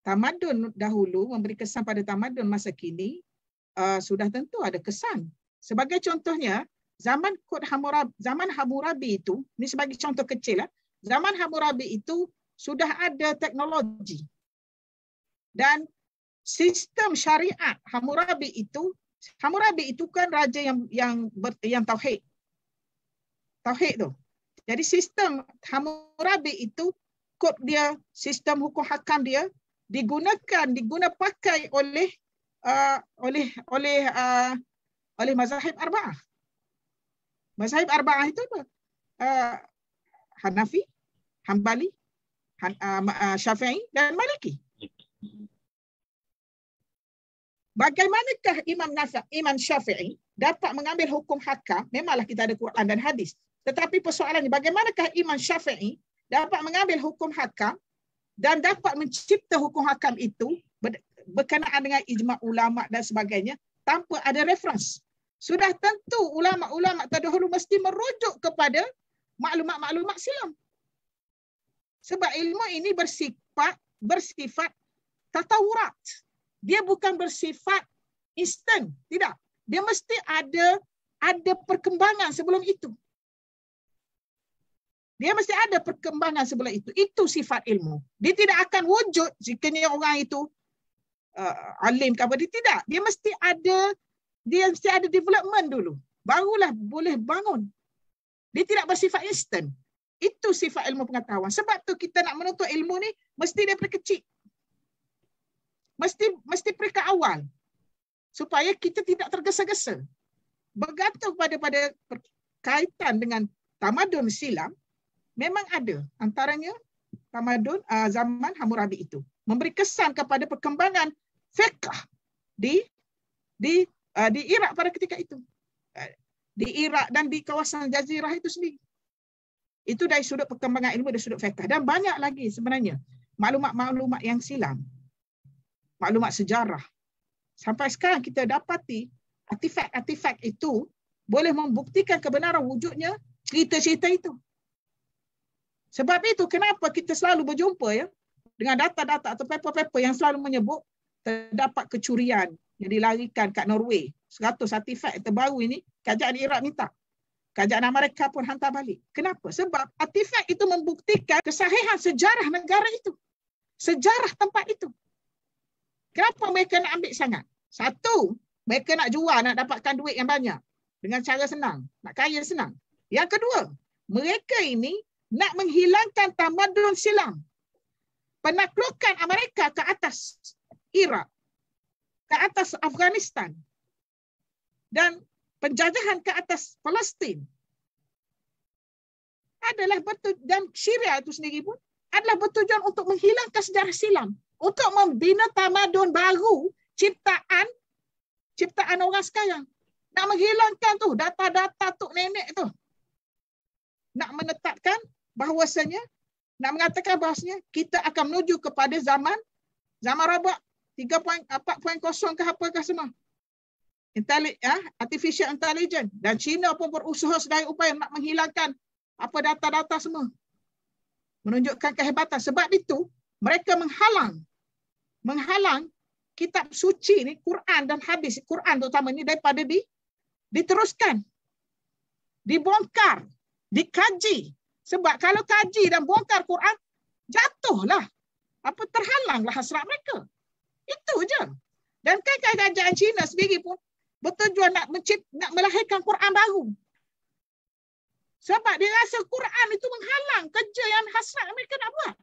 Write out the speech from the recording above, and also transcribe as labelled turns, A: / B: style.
A: tamadun dahulu memberi kesan pada tamadun masa kini, sudah tentu ada kesan. Sebagai contohnya, zaman Hammurabi itu, ini sebagai contoh kecil, zaman Hammurabi itu sudah ada teknologi. Dan sistem syariat Hammurabi itu kan raja yang tauhid. Tauhid tu. Jadi sistem Hammurabi itu, kod dia, sistem hukum hakam dia diguna pakai oleh mazhab arba'ah. Mazhab arba'ah itu apa? Hanafi, Hambali, Syafi'i dan Maliki. Bagaimanakah Imam Syafi'i dapat mengambil hukum hakam? Memanglah kita ada Quran dan hadis. Tetapi persoalannya, bagaimanakah Imam Syafi'i dapat mengambil hukum hakam dan dapat mencipta hukum hakam itu berkenaan dengan ijma' ulama' dan sebagainya tanpa ada reference? Sudah tentu ulama' terdahulu mesti merujuk kepada maklumat-maklumat silam. Sebab ilmu ini bersifat tatawurat. Dia bukan bersifat instan, tidak. Dia mesti ada perkembangan sebelum itu. Dia mesti ada perkembangan sebelum itu. Itu sifat ilmu. Dia tidak akan wujud jika orang itu alim ke apa. Dia tidak. Dia mesti ada development dulu. Barulah boleh bangun. Dia tidak bersifat instan. Itu sifat ilmu pengetahuan. Sebab tu kita nak menuntut ilmu ni mesti daripada kecil. Mesti peringkat awal. Supaya kita tidak tergesa-gesa. Bergantung pada kaitan dengan tamadun silam, memang ada antaranya tamadun zaman Hammurabi itu memberi kesan kepada perkembangan fiqh di Iraq pada ketika itu, di Iraq dan di kawasan Jazirah itu sendiri. Itu dari sudut perkembangan ilmu, dari sudut fiqh, dan banyak lagi sebenarnya maklumat-maklumat yang silam, maklumat sejarah. Sampai sekarang kita dapati artifak-artifak itu boleh membuktikan kebenaran wujudnya cerita-cerita itu. Sebab itu kenapa kita selalu berjumpa dengan data-data atau paper-paper yang selalu menyebut terdapat kecurian yang dilarikan kat Norway. 100 artifak terbaru ini, kerajaan Iraq minta. Kerajaan Amerika pun hantar balik. Kenapa? Sebab artifak itu membuktikan kesahihan sejarah negara itu. Sejarah tempat itu. Kenapa mereka nak ambil sangat? Satu, mereka nak jual, nak dapatkan duit yang banyak. Dengan cara senang. Nak kaya senang. Yang kedua, mereka ini nak menghilangkan tamadun silam. Penaklukan Amerika ke atas Iraq, ke atas Afghanistan, dan penjajahan ke atas Palestin adalah dan Syria itu sendiri pun adalah bertujuan untuk menghilangkan sejarah silam, untuk membina tamadun baru, ciptaan orang sekarang. Nak menghilangkan tu data-data tok nenek tu. Nak menetapkan bahawasanya, nak mengatakan bahawasanya kita akan menuju kepada zaman rabak 3.4.0 ke apakah semua. Artificial intelligence. Dan China pun berusaha sedaya upaya nak menghilangkan apa data-data semua. Menunjukkan kehebatan. Sebab itu mereka menghalang kitab suci ni, Quran dan hadis, Quran terutama ni daripada diteruskan, dibongkar, dikaji. Sebab kalau kaji dan bongkar Quran, jatuhlah, terhalanglah hasrat mereka. Itu je. Dan kan kerajaan China sendiri pun bertujuan nak melahirkan Quran baru. Sebab dia rasa Quran itu menghalang kerja yang hasrat mereka nak buat.